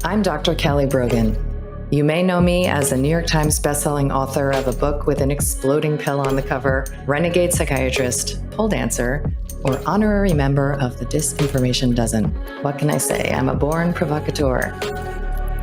I'm Dr. Kelly Brogan. You may know me as a New York Times bestselling author of a book with an exploding pill on the cover, renegade psychiatrist, pole dancer, or honorary member of the Disinformation Dozen. What can I say? I'm a born provocateur.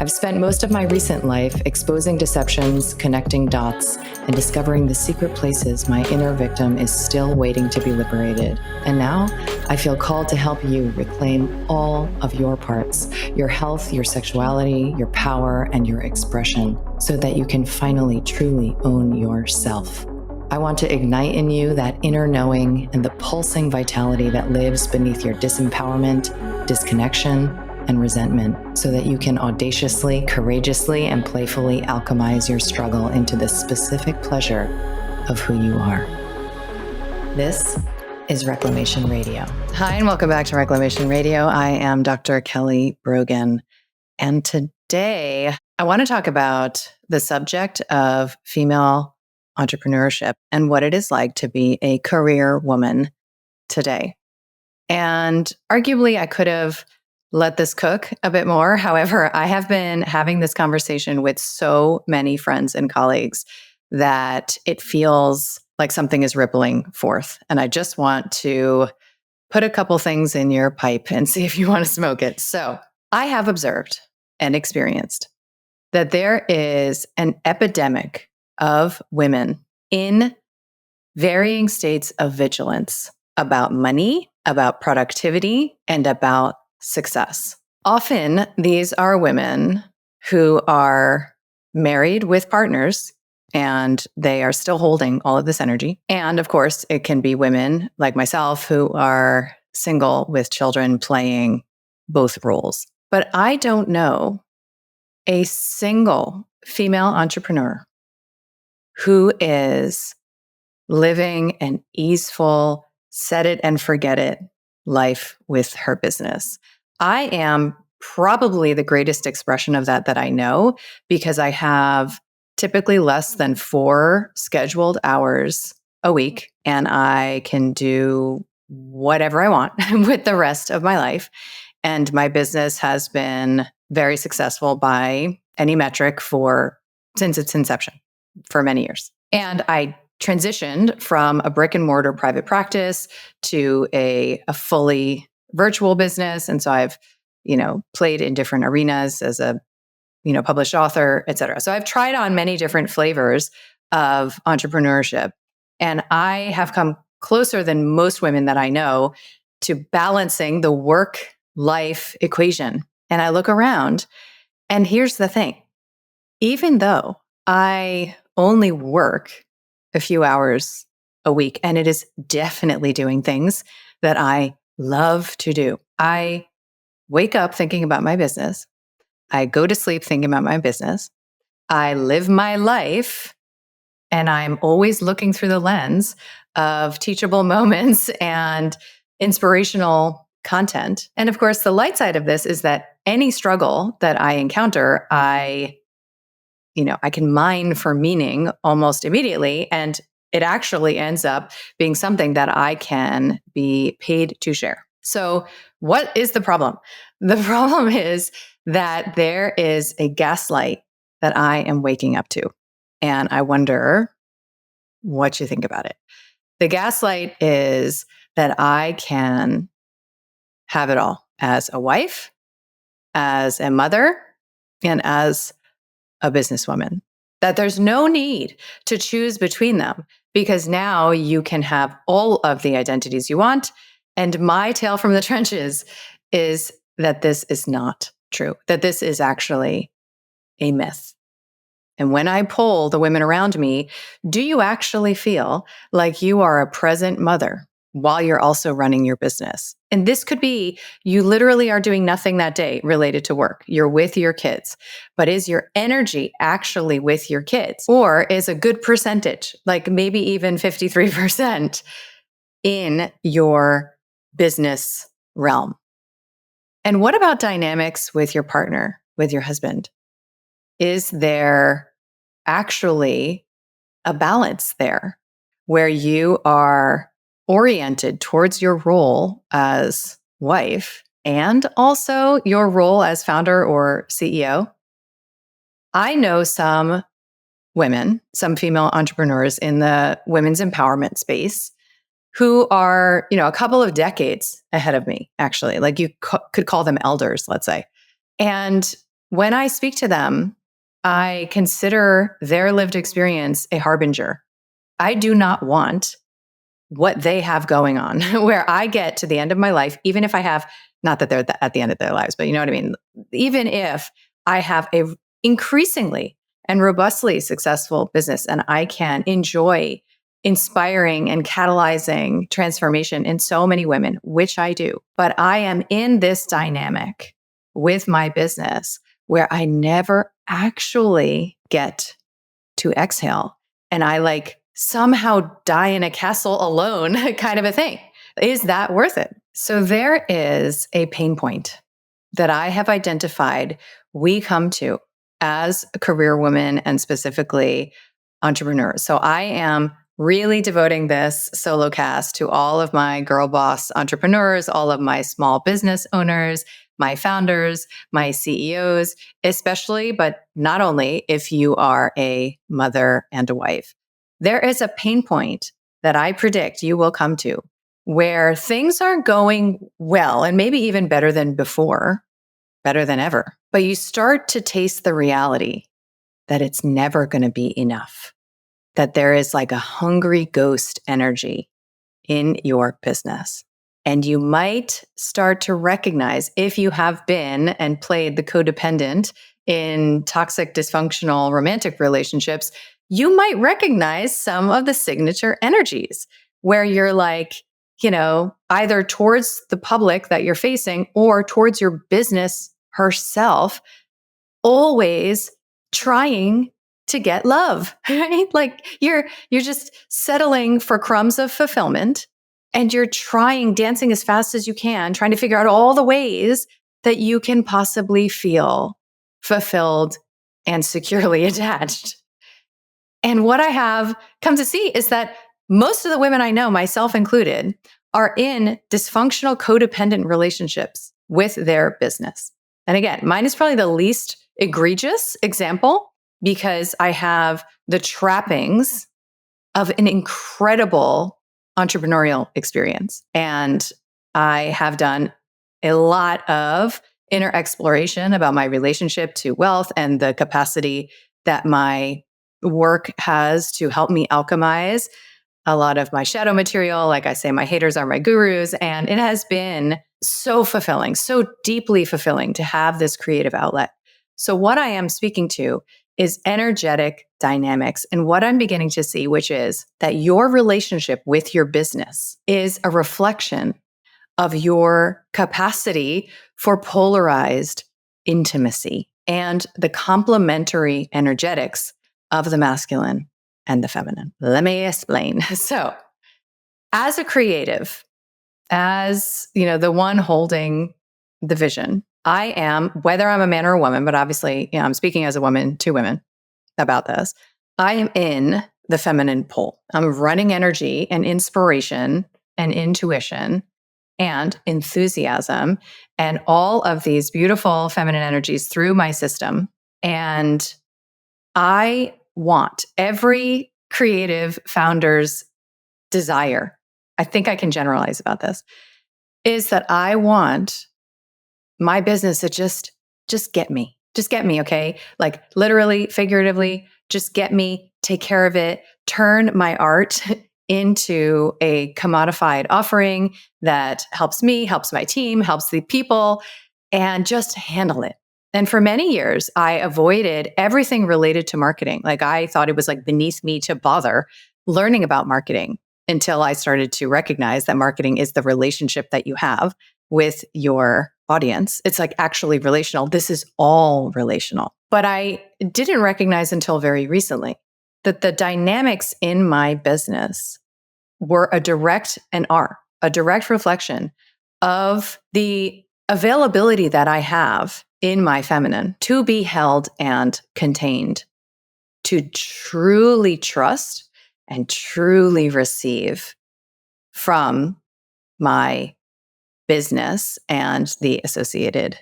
I've spent most of my recent life exposing deceptions, connecting dots, and discovering the secret places my inner victim is still waiting to be liberated. And now I feel called to help you reclaim all of your parts, your health, your sexuality, your power, and your expression, so that you can finally truly own yourself. I want to ignite in you that inner knowing and the pulsing vitality that lives beneath your disempowerment, disconnection, and resentment, so that you can audaciously, courageously, and playfully alchemize your struggle into the specific pleasure of who you are. This is Reclamation Radio. Hi, and welcome back to Reclamation Radio. I am Dr. Kelly Brogan, and today I want to talk about the subject of female entrepreneurship and what it is like to be a career woman today. And arguably, I could have let this cook a bit more. However, I have been having this conversation with so many friends and colleagues that it feels like something is rippling forth. And I just want to put a couple things in your pipe and see if you want to smoke it. So I have observed and experienced that there is an epidemic of women in varying states of vigilance about money, about productivity, and about success. Often, these are women who are married with partners and they are still holding all of this energy. And of course, it can be women like myself who are single with children playing both roles. But I don't know a single female entrepreneur who is living an easeful, set it and forget it life with her business. I am probably the greatest expression of that I know, because I have typically less than 4 scheduled hours a week, and I can do whatever I want with the rest of my life. And my business has been very successful by any metric since its inception for many years. And I transitioned from a brick and mortar private practice to a fully virtual business. And so I've, played in different arenas as a, published author, et cetera. So I've tried on many different flavors of entrepreneurship. And I have come closer than most women that I know to balancing the work-life equation. And I look around, and here's the thing. Even though I only work a few hours a week, and it is definitely doing things that I love to do. I wake up thinking about my business. I go to sleep thinking about my business. I live my life, and I'm always looking through the lens of teachable moments and inspirational content. And of course, the light side of this is that any struggle that I encounter, I can mine for meaning almost immediately. And it actually ends up being something that I can be paid to share. So what is the problem? The problem is that there is a gaslight that I am waking up to. And I wonder what you think about it. The gaslight is that I can have it all as a wife, as a mother, and as a businesswoman, that there's no need to choose between them, because now you can have all of the identities you want. And my tale from the trenches is that this is not true, that this is actually a myth. And when I poll the women around me, do you actually feel like you are a present mother while you're also running your business? And this could be you literally are doing nothing that day related to work. You're with your kids. But is your energy actually with your kids? Or is a good percentage, like maybe even 53%, in your business realm? And what about dynamics with your partner, with your husband? Is there actually a balance there where you are oriented towards your role as wife and also your role as founder or CEO. I know some women, some female entrepreneurs in the women's empowerment space who are, a couple of decades ahead of me, actually. Like you could call them elders, let's say. And when I speak to them, I consider their lived experience a harbinger. I do not want what they have going on, where I get to the end of my life, even if I have, not that they're at the end of their lives, but you know what I mean? Even if I have a increasingly and robustly successful business and I can enjoy inspiring and catalyzing transformation in so many women, which I do, but I am in this dynamic with my business where I never actually get to exhale. And I somehow die in a castle alone, kind of a thing. Is that worth it? So there is a pain point that I have identified we come to as a career woman and specifically entrepreneurs. So I am really devoting this solo cast to all of my girl boss entrepreneurs, all of my small business owners, my founders, my CEOs, especially, but not only if you are a mother and a wife. There is a pain point that I predict you will come to where things are going well and maybe even better than before, better than ever. But you start to taste the reality that it's never going to be enough, that there is like a hungry ghost energy in your business. And you might start to recognize if you have been and played the codependent in toxic, dysfunctional romantic relationships, you might recognize some of the signature energies where you're either towards the public that you're facing or towards your business herself, always trying to get love, right? Like you're just settling for crumbs of fulfillment and you're dancing as fast as you can, trying to figure out all the ways that you can possibly feel fulfilled and securely attached. And what I have come to see is that most of the women I know, myself included, are in dysfunctional codependent relationships with their business. And again, mine is probably the least egregious example because I have the trappings of an incredible entrepreneurial experience. And I have done a lot of inner exploration about my relationship to wealth and the capacity that my work has to help me alchemize a lot of my shadow material. Like I say, my haters are my gurus. And it has been so fulfilling, so deeply fulfilling to have this creative outlet. So, what I am speaking to is energetic dynamics. And what I'm beginning to see, which is that your relationship with your business is a reflection of your capacity for polarized intimacy and the complementary energetics of the masculine and the feminine. Let me explain. So, as a creative, as the one holding the vision, I am, whether I'm a man or a woman, but obviously, I'm speaking as a woman to women about this. I am in the feminine pole. I'm running energy and inspiration and intuition and enthusiasm and all of these beautiful feminine energies through my system. And I want every creative founder's desire, I think I can generalize about this, is that I want my business to just get me. Just get me, okay? Like literally, figuratively, just get me, take care of it, turn my art into a commodified offering that helps me, helps my team, helps the people, and just handle it. And for many years, I avoided everything related to marketing. Like I thought it was like beneath me to bother learning about marketing until I started to recognize that marketing is the relationship that you have with your audience. It's like actually relational. This is all relational. But I didn't recognize until very recently that the dynamics in my business were a direct reflection of the availability that I have in my feminine to be held and contained, to truly trust and truly receive from my business and the associated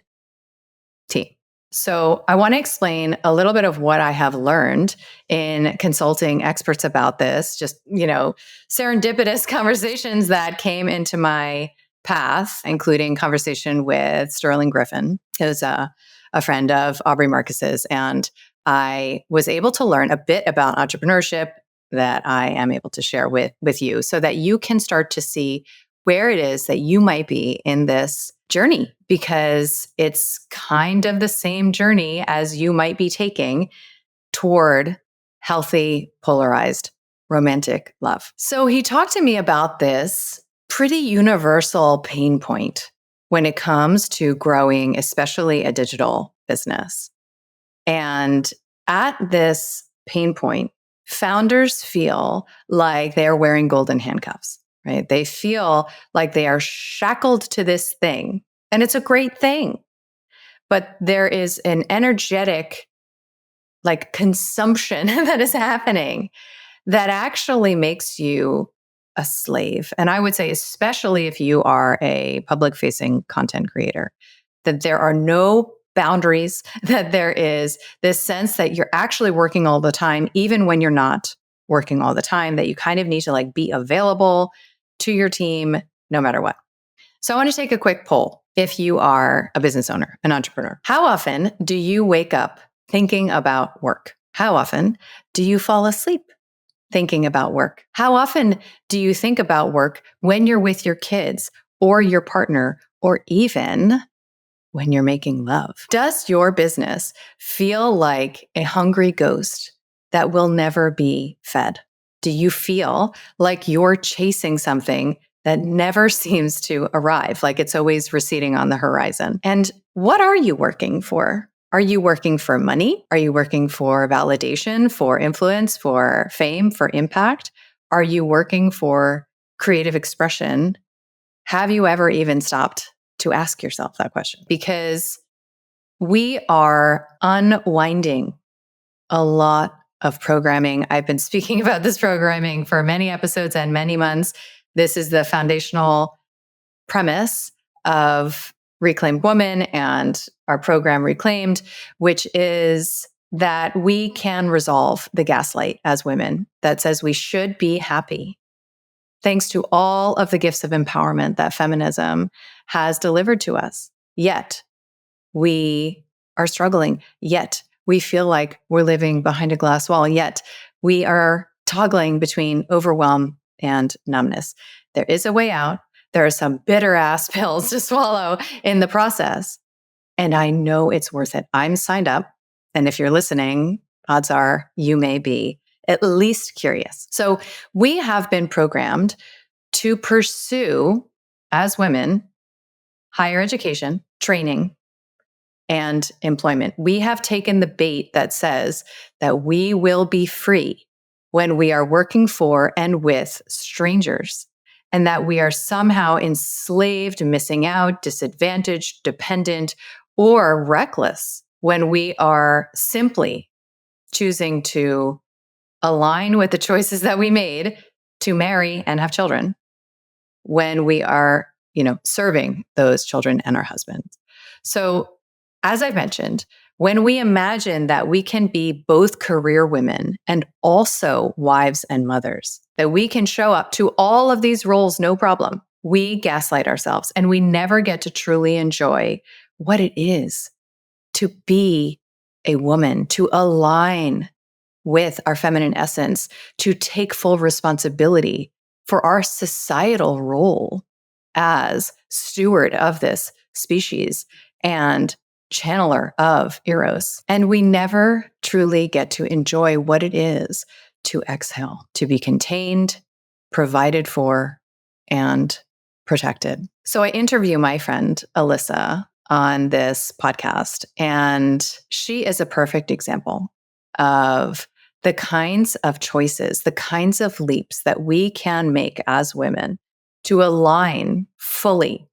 team. So I want to explain a little bit of what I have learned in consulting experts about this, just, serendipitous conversations that came into my path, including conversation with Sterling Griffin, who's a friend of Aubrey Marcus's. And I was able to learn a bit about entrepreneurship that I am able to share with you so that you can start to see where it is that you might be in this journey, because it's kind of the same journey as you might be taking toward healthy, polarized, romantic love. So he talked to me about this pretty universal pain point when it comes to growing, especially a digital business. And at this pain point, founders feel like they're wearing golden handcuffs. Right? They feel like they are shackled to this thing, and it's a great thing. But there is an energetic, consumption that is happening that actually makes you a slave. And I would say, especially if you are a public-facing content creator, that there are no boundaries, that there is this sense that you're actually working all the time, even when you're not working all the time, that you kind of need to be available to your team no matter what. So I want to take a quick poll. If you are a business owner, an entrepreneur, how often do you wake up thinking about work? How often do you fall asleep thinking about work? How often do you think about work when you're with your kids or your partner, or even when you're making love? Does your business feel like a hungry ghost that will never be fed? Do you feel like you're chasing something that never seems to arrive, like it's always receding on the horizon? And what are you working for? Are you working for money? Are you working for validation, for influence, for fame, for impact? Are you working for creative expression? Have you ever even stopped to ask yourself that question? Because we are unwinding a lot of programming. I've been speaking about this programming for many episodes and many months. This is the foundational premise of Reclaimed Woman and our program Reclaimed, which is that we can resolve the gaslight as women that says we should be happy, thanks to all of the gifts of empowerment that feminism has delivered to us. Yet we are struggling. Yet we feel like we're living behind a glass wall. Yet we are toggling between overwhelm and numbness. There is a way out. There are some bitter ass pills to swallow in the process. And I know it's worth it. I'm signed up. And if you're listening, odds are you may be at least curious. So we have been programmed to pursue, as women, higher education, training, and employment. We have taken the bait that says that we will be free when we are working for and with strangers, and that we are somehow enslaved, missing out, disadvantaged, dependent, or reckless when we are simply choosing to align with the choices that we made to marry and have children when we are, serving those children and our husbands. So, as I've mentioned, when we imagine that we can be both career women and also wives and mothers, that we can show up to all of these roles no problem, we gaslight ourselves and we never get to truly enjoy what it is to be a woman, to align with our feminine essence, to take full responsibility for our societal role as steward of this species and channeler of Eros. And we never truly get to enjoy what it is to exhale, to be contained, provided for, and protected. So I interview my friend Alyssa on this podcast, and she is a perfect example of the kinds of choices, the kinds of leaps that we can make as women to align fully,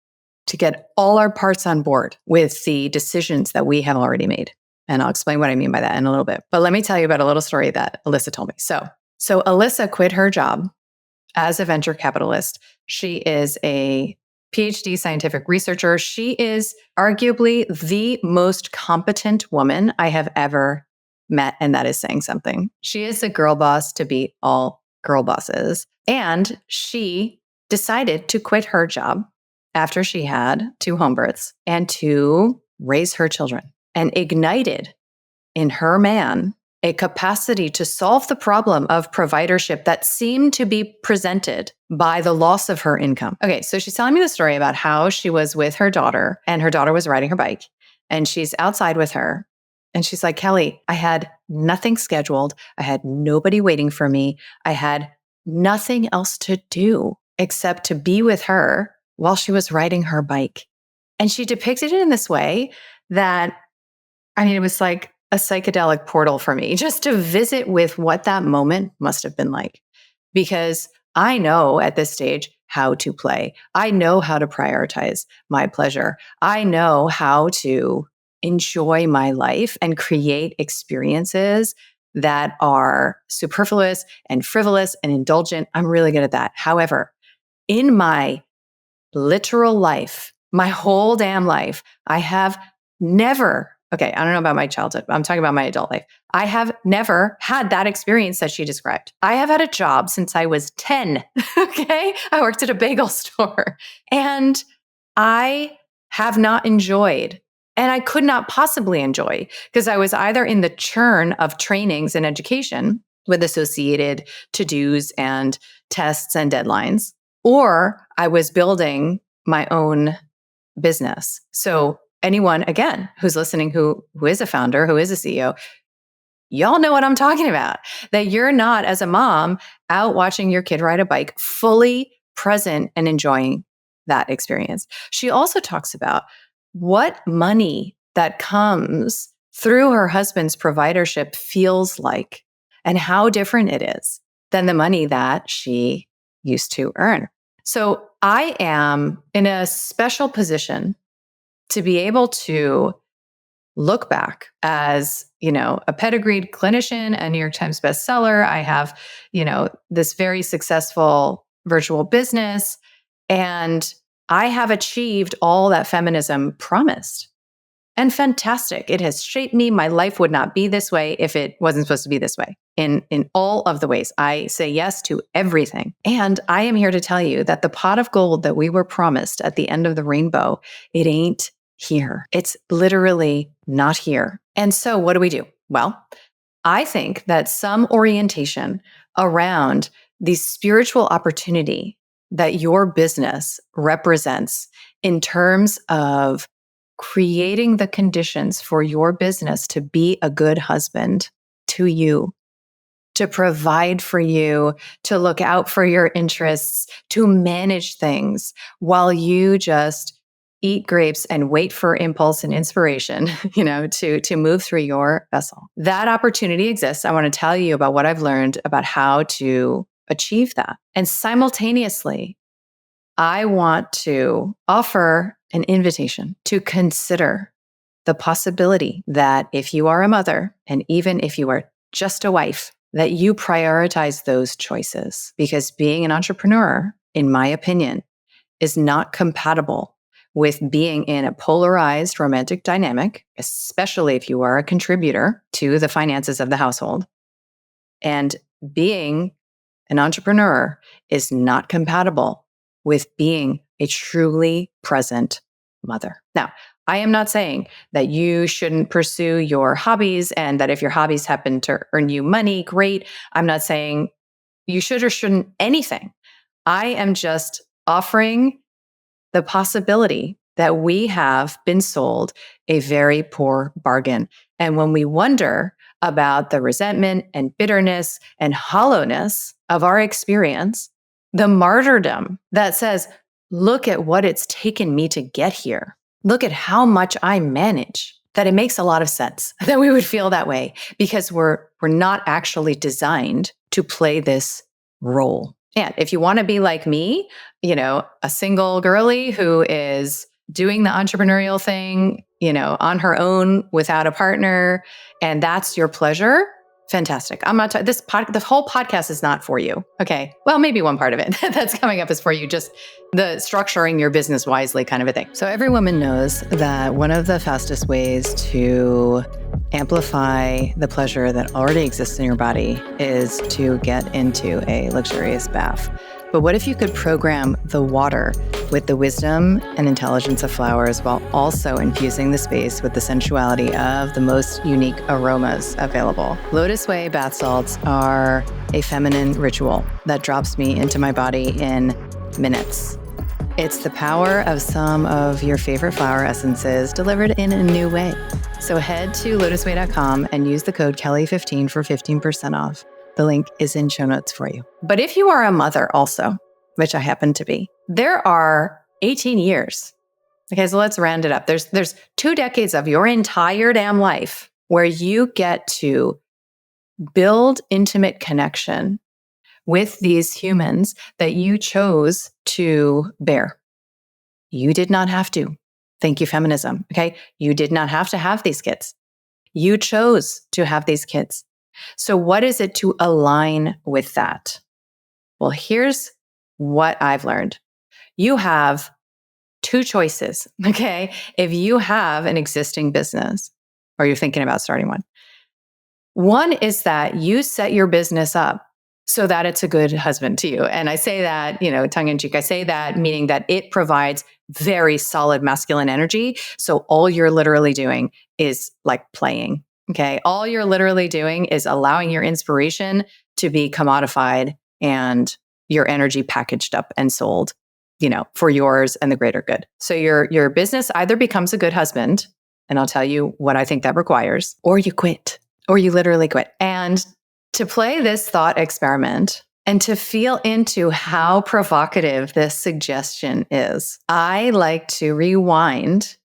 to get all our parts on board with the decisions that we have already made. And I'll explain what I mean by that in a little bit. But let me tell you about a little story that Alyssa told me. So Alyssa quit her job as a venture capitalist. She is a PhD scientific researcher. She is arguably the most competent woman I have ever met, and that is saying something. She is a girl boss to beat all girl bosses. And she decided to quit her job after she had 2 home births and to raise her children, and ignited in her man a capacity to solve the problem of providership that seemed to be presented by the loss of her income. Okay, so she's telling me the story about how she was with her daughter and her daughter was riding her bike and she's outside with her. And she's like, Kelly, I had nothing scheduled. I had nobody waiting for me. I had nothing else to do except to be with her while she was riding her bike. And she depicted it in this way that, I mean, it was like a psychedelic portal for me just to visit with what that moment must have been like. Because I know at this stage how to play. I know how to prioritize my pleasure. I know how to enjoy my life and create experiences that are superfluous and frivolous and indulgent. I'm really good at that. However, in my literal life, my whole damn life, I have never, okay, I don't know about my childhood, but I'm talking about my adult life. I have never had that experience that she described. I have had a job since I was 10, okay? I worked at a bagel store and I have not enjoyed, and I could not possibly enjoy, because I was either in the churn of trainings and education with associated to-dos and tests and deadlines, or I was building my own business. So anyone, again, who's listening, who is a founder, who is a CEO, y'all know what I'm talking about. That you're not, as a mom, out watching your kid ride a bike, fully present and enjoying that experience. She also talks about what money that comes through her husband's providership feels like and how different it is than the money that she used to earn. So I am in a special position to be able to look back as, a pedigreed clinician, a New York Times bestseller. I have, this very successful virtual business, and I have achieved all that feminism promised. And fantastic. It has shaped me. My life would not be this way if it wasn't supposed to be this way. In all of the ways, I say yes to everything. And I am here to tell you that the pot of gold that we were promised at the end of the rainbow, it ain't here. It's literally not here. And so what do? Well, I think that some orientation around the spiritual opportunity that your business represents in terms of creating the conditions for your business to be a good husband to you, to provide for you, to look out for your interests, to manage things while you just eat grapes and wait for impulse and inspiration, to move through your vessel. That opportunity exists. I want to tell you about what I've learned about how to achieve that. And simultaneously, I want to offer an invitation to consider the possibility that if you are a mother, and even if you are just a wife, that you prioritize those choices. Because being an entrepreneur, in my opinion, is not compatible with being in a polarized romantic dynamic, especially if you are a contributor to the finances of the household. And being an entrepreneur is not compatible with being a truly present mother. Now, I am not saying that you shouldn't pursue your hobbies and that if your hobbies happen to earn you money, great. I'm not saying you should or shouldn't anything. I am just offering the possibility that we have been sold a very poor bargain. And when we wonder about the resentment and bitterness and hollowness of our experience, the martyrdom that says, look at what it's taken me to get here. Look at how much I manage. That it makes a lot of sense that we would feel that way because we're not actually designed to play this role. And if you want to be like me, a single girly who is doing the entrepreneurial thing, on her own without a partner, and that's your pleasure, Fantastic. I'm not, the whole podcast is not for you. Okay. Well, maybe one part of it that's coming up is for you, just the structuring your business wisely kind of a thing. So every woman knows that one of the fastest ways to amplify the pleasure that already exists in your body is to get into a luxurious bath. But what if you could program the water with the wisdom and intelligence of flowers while also infusing the space with the sensuality of the most unique aromas available? Lotus Way bath salts are a feminine ritual that drops me into my body in minutes. It's the power of some of your favorite flower essences delivered in a new way. So head to lotusway.com and use the code Kelly15 for 15% off. The link is in show notes for you. But if you are a mother also, which I happen to be, there are 18 years. Okay, so let's round it up. There's 2 decades of your entire damn life where you get to build intimate connection with these humans that you chose to bear. You did not have to. Thank you, feminism. Okay, you did not have to have these kids. You chose to have these kids. So what is it to align with that? Well, here's what I've learned. You have 2 choices, okay? If you have an existing business or you're thinking about starting one is that you set your business up so that it's a good husband to you. And I say that, tongue in cheek. I say that meaning that it provides very solid masculine energy. So all you're literally doing is like playing. Okay. All you're literally doing is allowing your inspiration to be commodified and your energy packaged up and sold, for yours and the greater good. So your business either becomes a good husband, and I'll tell you what I think that requires, or you quit, or you literally quit. And to play this thought experiment and to feel into how provocative this suggestion is, I like to rewind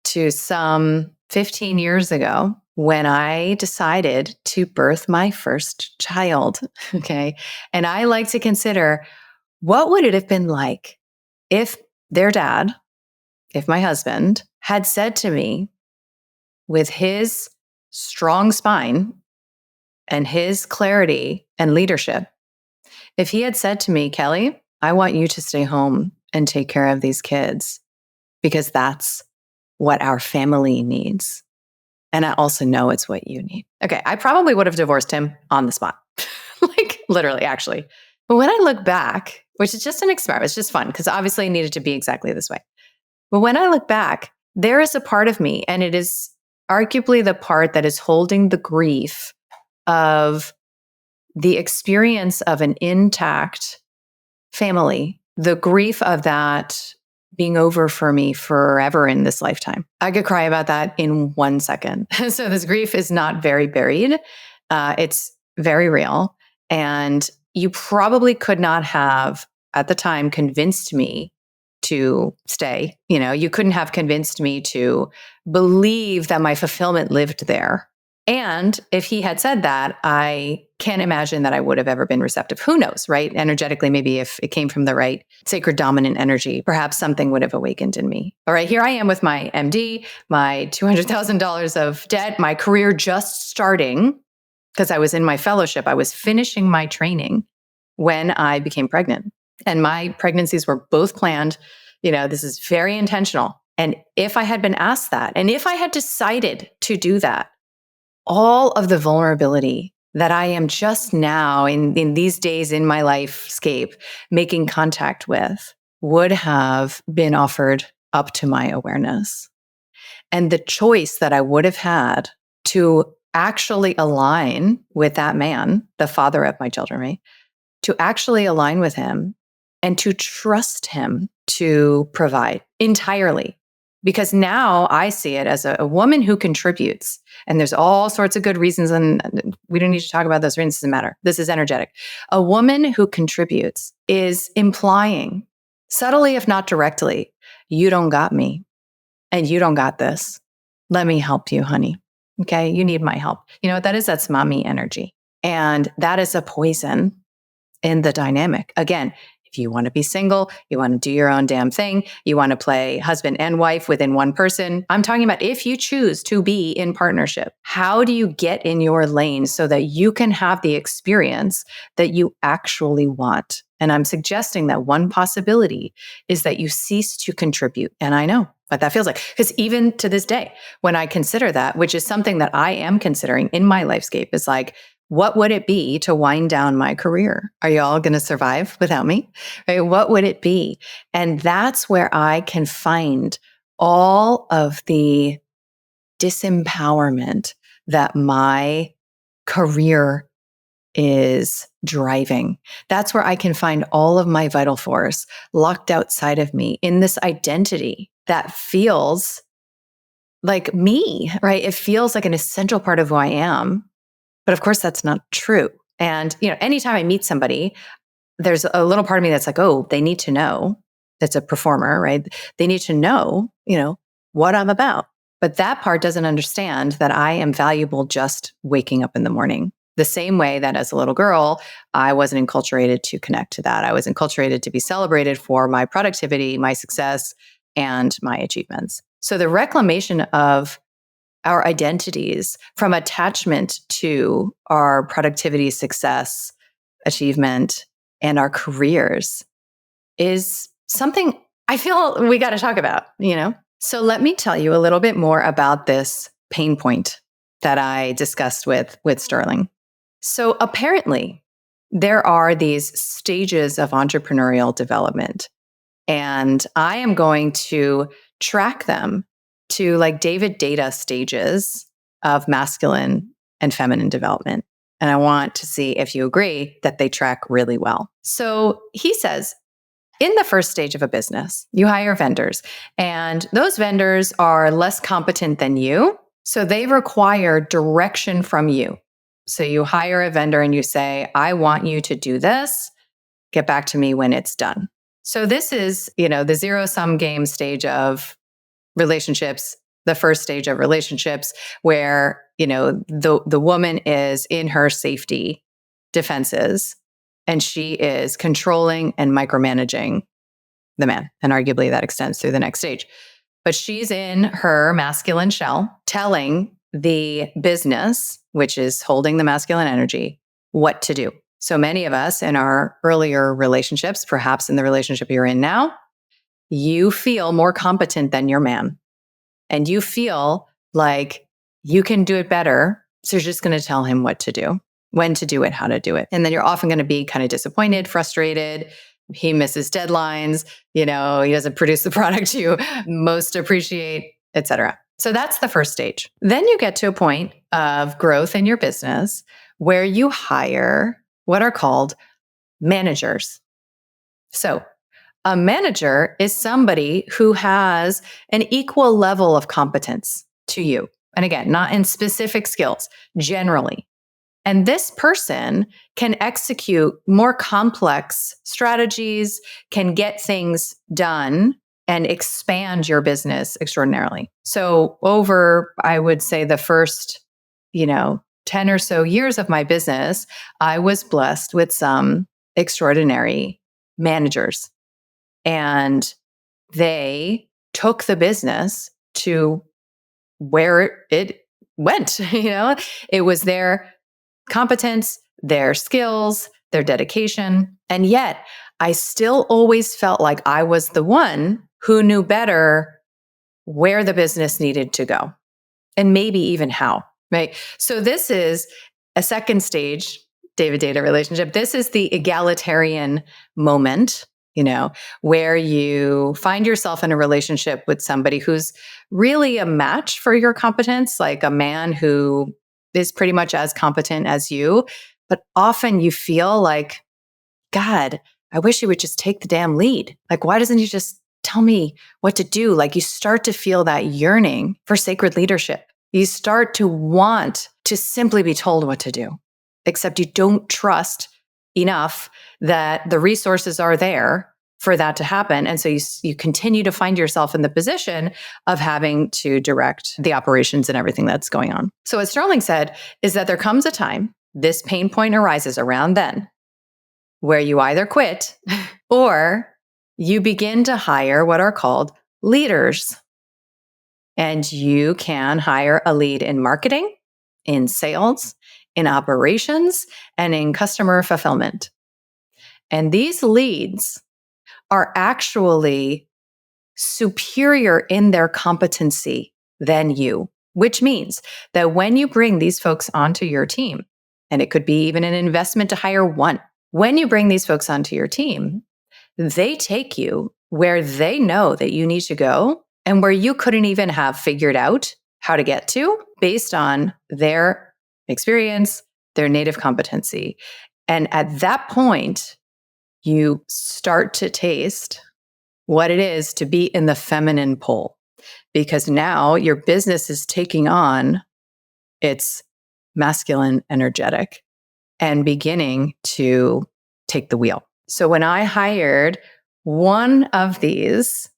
to some 15 years ago when I decided to birth my first child. Okay. And I like to consider, what would it have been like if their dad, if my husband had said to me with his strong spine and his clarity and leadership, if he had said to me, Kelly, I want you to stay home and take care of these kids because that's what our family needs. And I also know it's what you need. Okay, I probably would have divorced him on the spot. Like literally, actually. But when I look back, which is just an experiment, it's just fun because obviously it needed to be exactly this way. But when I look back, there is a part of me, and it is arguably the part that is holding the grief of the experience of an intact family, the grief of that being over for me forever in this lifetime. I could cry about that in 1 second. So this grief is not very buried. It's very real. And you probably could not have, at the time, convinced me to stay. You couldn't have convinced me to believe that my fulfillment lived there. And if he had said that, I can't imagine that I would have ever been receptive. Who knows, right? Energetically, maybe if it came from the right sacred dominant energy, perhaps something would have awakened in me. All right, here I am with my MD, my $200,000 of debt, my career just starting because I was in my fellowship. I was finishing my training when I became pregnant. And my pregnancies were both planned. This is very intentional. And if I had been asked that, and if I had decided to do that, all of the vulnerability that I am just now in these days in my lifescape making contact with would have been offered up to my awareness. And the choice that I would have had to actually align with that man, the father of my children, right? To actually align with him and to trust him to provide entirely. Because now I see it as a woman who contributes, and there's all sorts of good reasons, and we don't need to talk about those reasons, it doesn't matter. This is energetic. A woman who contributes is implying, subtly if not directly, you don't got me, and you don't got this. Let me help you, honey. Okay, you need my help. You know what that is? That's mommy energy. And that is a poison in the dynamic. Again, if If you want to be single, you want to do your own damn thing, you want to play husband and wife within one person. I'm talking about if you choose to be in partnership, how do you get in your lane so that you can have the experience that you actually want? And I'm suggesting that one possibility is that you cease to contribute. And I know what that feels like. Because even to this day, when I consider that, which is something that I am considering in my lifescape, is like, what would it be to wind down my career? Are you all going to survive without me? Right? What would it be? And that's where I can find all of the disempowerment that my career is driving. That's where I can find all of my vital force locked outside of me in this identity that feels like me, right? It feels like an essential part of who I am. But of course, that's not true. And, anytime I meet somebody, there's a little part of me that's like, oh, they need to know. That's a performer, right? They need to know, what I'm about. But that part doesn't understand that I am valuable just waking up in the morning. The same way that as a little girl, I wasn't enculturated to connect to that. I was enculturated to be celebrated for my productivity, my success, and my achievements. So the reclamation of our identities from attachment to our productivity, success, achievement, and our careers is something I feel we got to talk about, So let me tell you a little bit more about this pain point that I discussed with Sterling. So apparently, there are these stages of entrepreneurial development, and I am going to track them to like David Data stages of masculine and feminine development. And I want to see if you agree that they track really well. So he says, in the first stage of a business, you hire vendors, and those vendors are less competent than you. So they require direction from you. So you hire a vendor and you say, I want you to do this. Get back to me when it's done. So this is, the zero-sum game stage of relationships, the first stage of relationships where, the woman is in her safety defenses and she is controlling and micromanaging the man. And arguably that extends through the next stage. But she's in her masculine shell telling the business, which is holding the masculine energy, what to do. So many of us in our earlier relationships, perhaps in the relationship you're in now, you feel more competent than your man. And you feel like you can do it better. So you're just going to tell him what to do, when to do it, how to do it. And then you're often going to be kind of disappointed, frustrated. He misses deadlines. He doesn't produce the product you most appreciate, etc. So that's the first stage. Then you get to a point of growth in your business where you hire what are called managers. So a manager is somebody who has an equal level of competence to you. And again, not in specific skills, generally. And this person can execute more complex strategies, can get things done, and expand your business extraordinarily. So over, I would say, the first, 10 or so years of my business, I was blessed with some extraordinary managers. And they took the business to where it went. It was their competence, their skills, their dedication. And yet I still always felt like I was the one who knew better where the business needed to go and maybe even how, right? So this is a second stage David Data relationship. This is the egalitarian moment, where you find yourself in a relationship with somebody who's really a match for your competence, like a man who is pretty much as competent as you. But often you feel like, God, I wish he would just take the damn lead. Like, why doesn't he just tell me what to do? Like, you start to feel that yearning for sacred leadership. You start to want to simply be told what to do, except you don't trust enough that the resources are there for that to happen. And so you continue to find yourself in the position of having to direct the operations and everything that's going on. So what Sterling said is that there comes a time, this pain point arises around then, where you either quit or you begin to hire what are called leaders. And you can hire a lead in marketing, in sales, in operations, and in customer fulfillment. And these leads are actually superior in their competency than you, which means that when you bring these folks onto your team, and it could be even an investment to hire one, when you bring these folks onto your team, they take you where they know that you need to go and where you couldn't even have figured out how to get to based on their experience, their native competency. And at that point, you start to taste what it is to be in the feminine pole, because now your business is taking on its masculine energetic and beginning to take the wheel. So when I hired one of these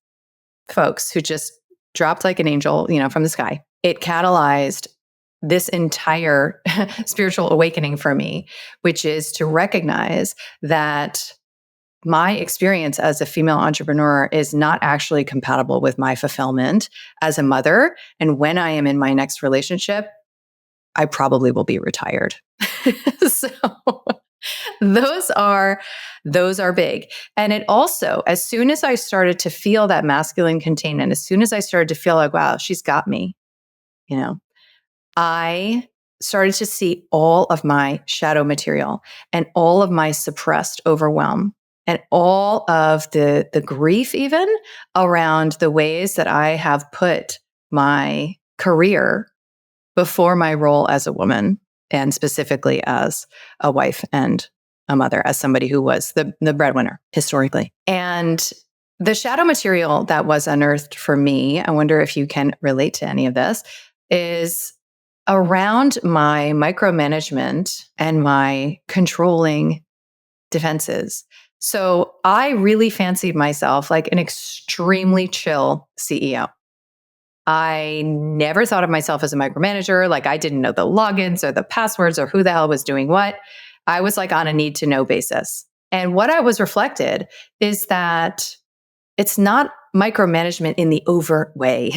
folks who just dropped like an angel, from the sky, it catalyzed this entire spiritual awakening for me, which is to recognize that my experience as a female entrepreneur is not actually compatible with my fulfillment as a mother. And when I am in my next relationship, I probably will be retired. So those are big. And it also, as soon as I started to feel that masculine containment, as soon as I started to feel like, wow, she's got me, I started to see all of my shadow material and all of my suppressed overwhelm and all of the grief even around the ways that I have put my career before my role as a woman, and specifically as a wife and a mother, as somebody who was the breadwinner historically. And the shadow material that was unearthed for me, I wonder if you can relate to any of this, is around my micromanagement and my controlling defenses. So I really fancied myself like an extremely chill CEO. I never thought of myself as a micromanager. Like I didn't know the logins or the passwords or who the hell was doing what. I was like on a need to know basis. And what I was reflected is that it's not micromanagement in the overt way.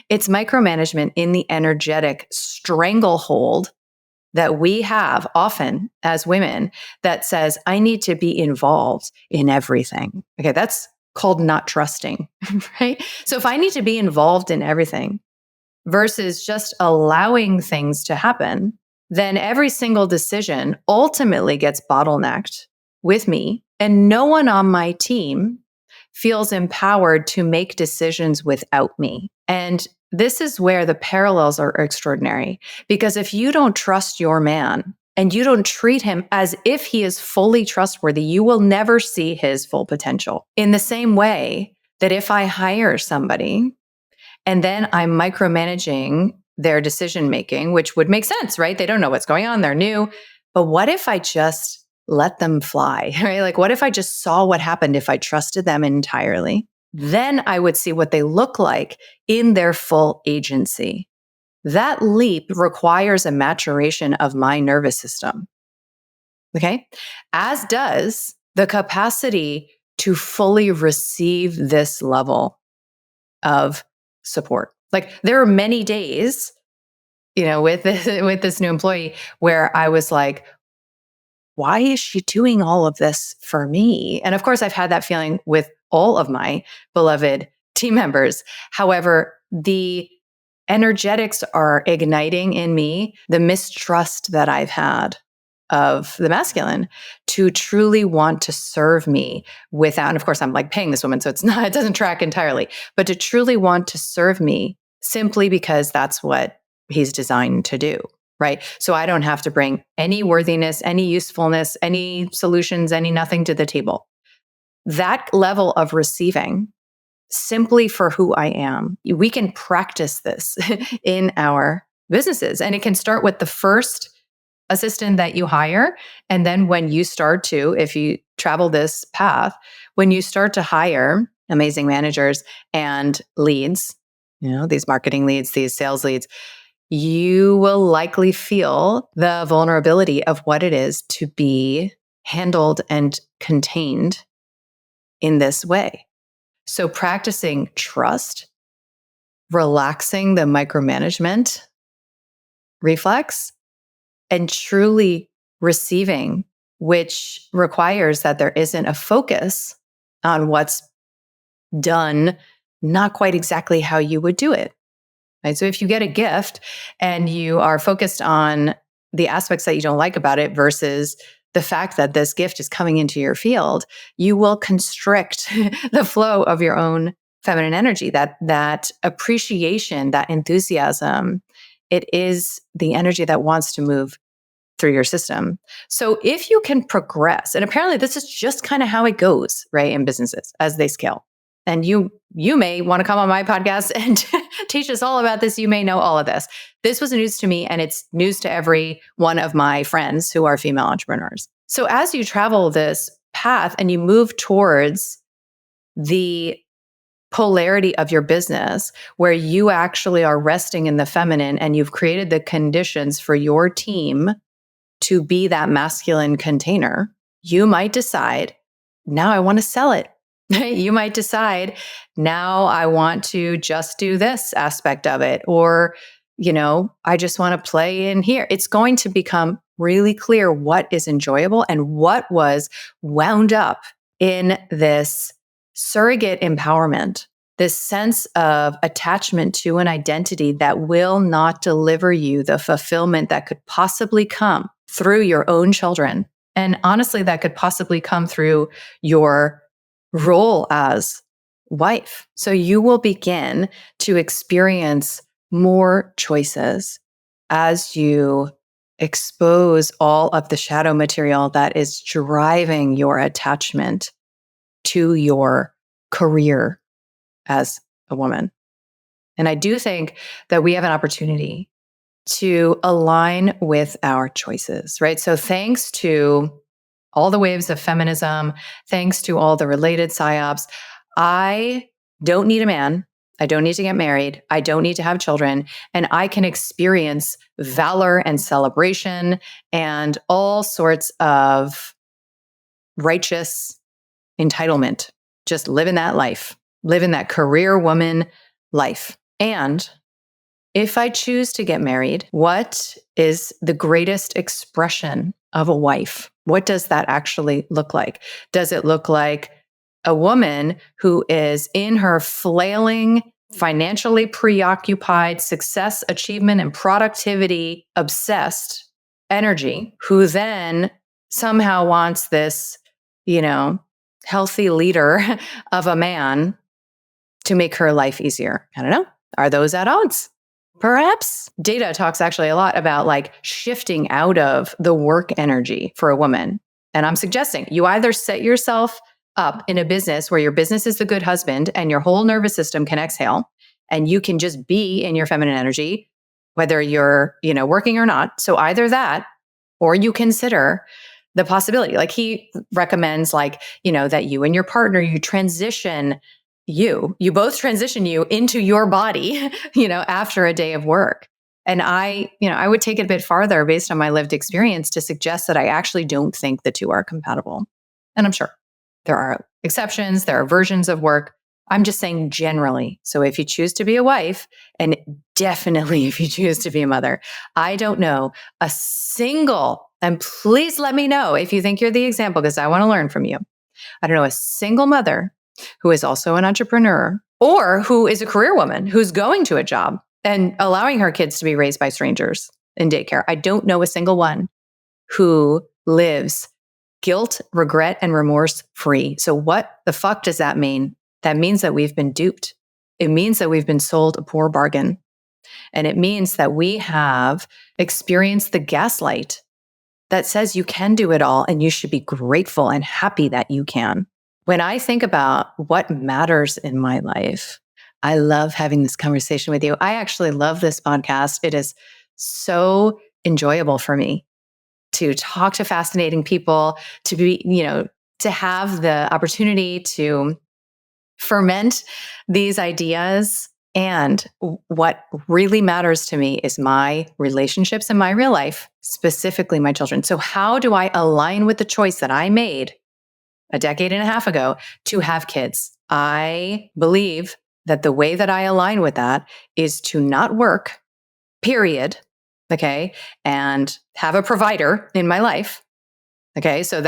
It's micromanagement in the energetic stranglehold that we have often as women that says, I need to be involved in everything. Okay, that's called not trusting, right? So if I need to be involved in everything versus just allowing things to happen, then every single decision ultimately gets bottlenecked with me, and no one on my team feels empowered to make decisions without me. And this is where the parallels are extraordinary, because if you don't trust your man and you don't treat him as if he is fully trustworthy, you will never see his full potential. In the same way that if I hire somebody and then I'm micromanaging their decision making, which would make sense, right? They don't know what's going on, they're new. But what if I just let them fly, right? Like, what if I just saw what happened if I trusted them entirely? Then I would see what they look like in their full agency. That leap requires a maturation of my nervous system. Okay. As does the capacity to fully receive this level of support. Like there are many days, with this new employee where I was like, why is she doing all of this for me? And of course, I've had that feeling with all of my beloved team members. However, the energetics are igniting in me the mistrust that I've had of the masculine to truly want to serve me without, and of course, I'm like paying this woman, so it doesn't track entirely, but to truly want to serve me simply because that's what he's designed to do. Right. So I don't have to bring any worthiness, any usefulness, any solutions, any nothing to the table. That level of receiving simply for who I am, we can practice this in our businesses. And it can start with the first assistant that you hire. And then when you start to, if you travel this path, when you start to hire amazing managers and leads, these marketing leads, these sales leads, you will likely feel the vulnerability of what it is to be handled and contained in this way. So practicing trust, relaxing the micromanagement reflex, and truly receiving, which requires that there isn't a focus on what's done not quite exactly how you would do it. Right? So if you get a gift and you are focused on the aspects that you don't like about it versus the fact that this gift is coming into your field, you will constrict the flow of your own feminine energy. That appreciation, that enthusiasm, it is the energy that wants to move through your system. So if you can progress, and apparently this is just kind of how it goes, right, in businesses as they scale. And you may want to come on my podcast and teach us all about this. You may know all of this. This was news to me, and it's news to every one of my friends who are female entrepreneurs. So as you travel this path and you move towards the polarity of your business, where you actually are resting in the feminine and you've created the conditions for your team to be that masculine container, you might decide, now I want to sell it. You might decide, now I want to just do this aspect of it, or, I just want to play in here. It's going to become really clear what is enjoyable and what was wound up in this surrogate empowerment, this sense of attachment to an identity that will not deliver you the fulfillment that could possibly come through your own children. And honestly, that could possibly come through your role as wife. So you will begin to experience more choices as you expose all of the shadow material that is driving your attachment to your career as a woman. And I do think that we have an opportunity to align with our choices, right? So thanks to all the waves of feminism, thanks to all the related psyops, I don't need a man. I don't need to get married. I don't need to have children. And I can experience valor and celebration and all sorts of righteous entitlement. Just living that life, living that career woman life. And if I choose to get married, what is the greatest expression of a wife? What does that actually look like? Does it look like a woman who is in her flailing, financially preoccupied, success, achievement, and productivity obsessed energy, who then somehow wants this, healthy leader of a man to make her life easier? I don't know. Are those at odds? Perhaps. Data talks actually a lot about shifting out of the work energy for a woman. And I'm suggesting you either set yourself up in a business where your business is the good husband and your whole nervous system can exhale and you can just be in your feminine energy, whether you're, working or not. So either that, or you consider the possibility. He recommends that you and your partner, you both transition you into your body, after a day of work. And I would take it a bit farther based on my lived experience to suggest that I actually don't think the two are compatible. And I'm sure there are exceptions, there are versions of work. I'm just saying generally. So if you choose to be a wife, and definitely if you choose to be a mother, I don't know a single, and please let me know if you think you're the example, because I want to learn from you. I don't know a single mother who is also an entrepreneur or who is a career woman who's going to a job and allowing her kids to be raised by strangers in daycare. I don't know a single one who lives guilt, regret, and remorse free. So what the fuck does that mean? That means that we've been duped. It means that we've been sold a poor bargain. And it means that we have experienced the gaslight that says you can do it all and you should be grateful and happy that you can. When I think about what matters in my life, I love having this conversation with you. I actually love this podcast. It is so enjoyable for me to talk to fascinating people, to be, to have the opportunity to ferment these ideas And what really matters to me is my relationships in my real life, specifically my children. So, how do I align with the choice that I made a decade and a half ago to have kids? I believe that the way that I align with that is to not work, period. Okay. And have a provider in my life. Okay. So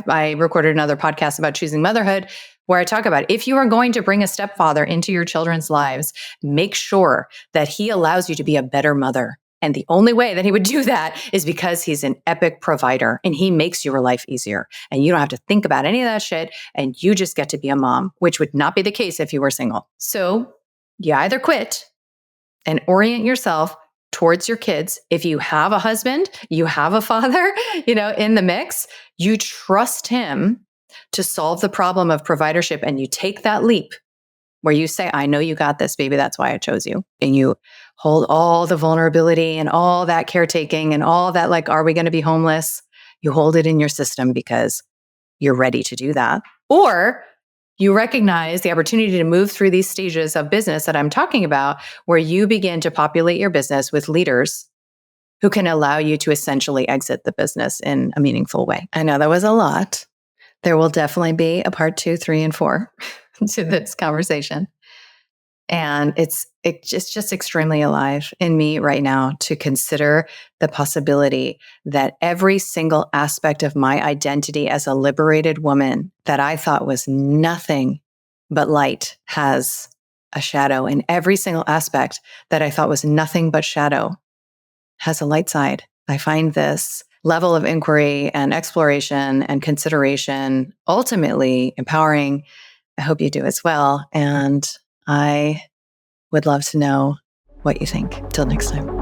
I recorded another podcast about choosing motherhood where I talk about if you are going to bring a stepfather into your children's lives, make sure that he allows you to be a better mother. And the only way that he would do that is because he's an epic provider and he makes your life easier. And you don't have to think about any of that shit. And you just get to be a mom, which would not be the case if you were single. So you either quit and orient yourself towards your kids. If you have a husband, you have a father, in the mix, you trust him to solve the problem of providership. And you take that leap where you say, I know you got this, baby. That's why I chose you. And you hold all the vulnerability and all that caretaking and all that, like, are we going to be homeless? You hold it in your system because you're ready to do that. Or you recognize the opportunity to move through these stages of business that I'm talking about, where you begin to populate your business with leaders who can allow you to essentially exit the business in a meaningful way. I know that was a lot. There will definitely be a part 2, 3, and 4 to this conversation. And it's just extremely alive in me right now to consider the possibility that every single aspect of my identity as a liberated woman that I thought was nothing but light has a shadow. And every single aspect that I thought was nothing but shadow has a light side. I find this level of inquiry and exploration and consideration ultimately empowering. I hope you do as well. And I would love to know what you think. Till next time.